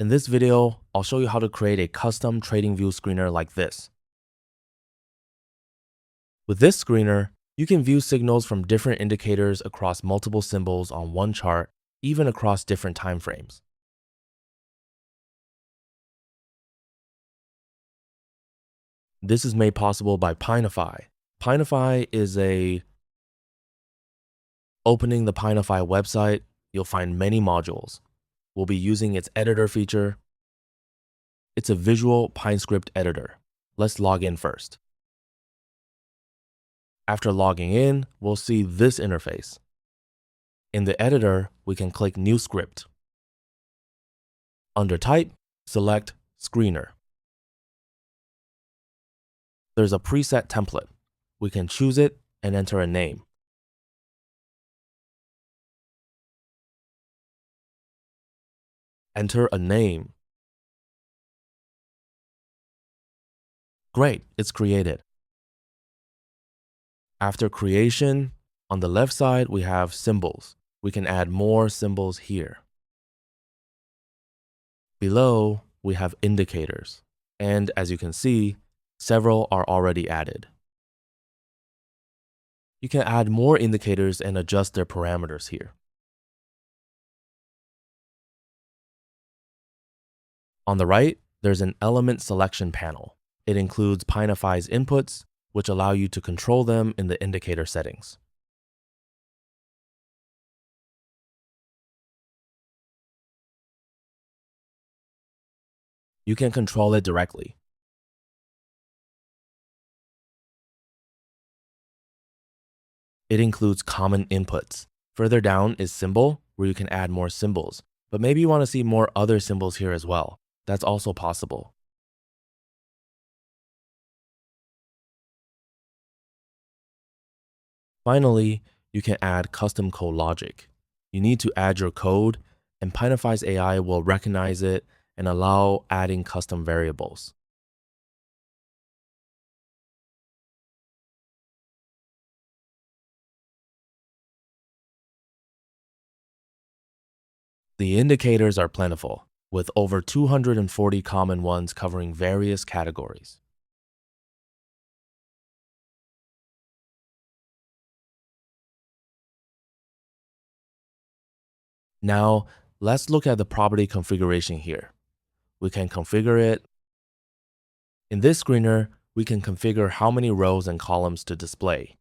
In this video, I'll show you how to create a custom TradingView screener like this. With this screener, you can view signals from different indicators across multiple symbols on one chart, even across different time frames. This is made possible by Pineify. Pineify is opening the Pineify website, you'll find many modules. We'll be using its editor feature. It's a visual PineScript editor. Let's log in first. After logging in, we'll see this interface. In the editor, we can click New Script. Under Type, select Screener. There's a preset template. We can choose it and enter a name. Enter a name. Great, it's created. After creation, on the left side, we have symbols. We can add more symbols here. Below, we have indicators. And as you can see, several are already added. You can add more indicators and adjust their parameters here. On the right, there's an element selection panel. It includes Pineify's inputs, which allow you to control them in the indicator settings. You can control it directly. It includes common inputs. Further down is symbol, where you can add more symbols, but maybe you want to see more other symbols here as well. That's also possible. Finally, you can add custom code logic. You need to add your code, and Pineify's AI will recognize it and allow adding custom variables. The indicators are plentiful, with over 240 common ones covering various categories. Now, let's look at the property configuration here. We can configure it. In this screener, we can configure how many rows and columns to display.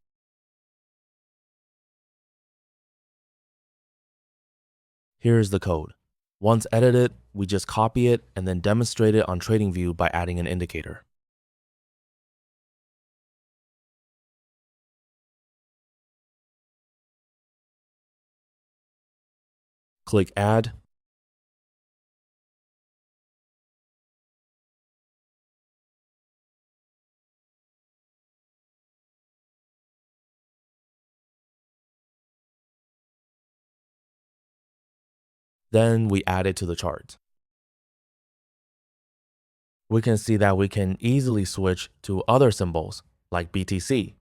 Here's the code. Once edited, we just copy it and then demonstrate it on TradingView by adding an indicator. Click Add. Then we add it to the chart. We can see that we can easily switch to other symbols like BTC.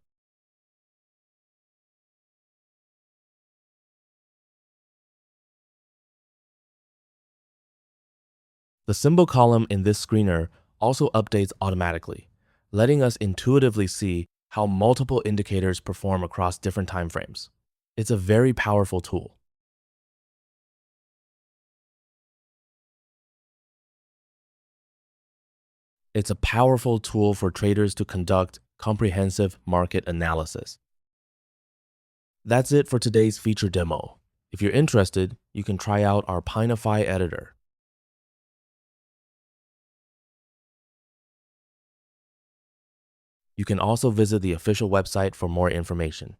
The symbol column in this screener also updates automatically, letting us intuitively see how multiple indicators perform across different time frames. It's a very powerful tool. It's a powerful tool for traders to conduct comprehensive market analysis. That's it for today's feature demo. If you're interested, you can try out our Pineify editor. You can also visit the official website for more information.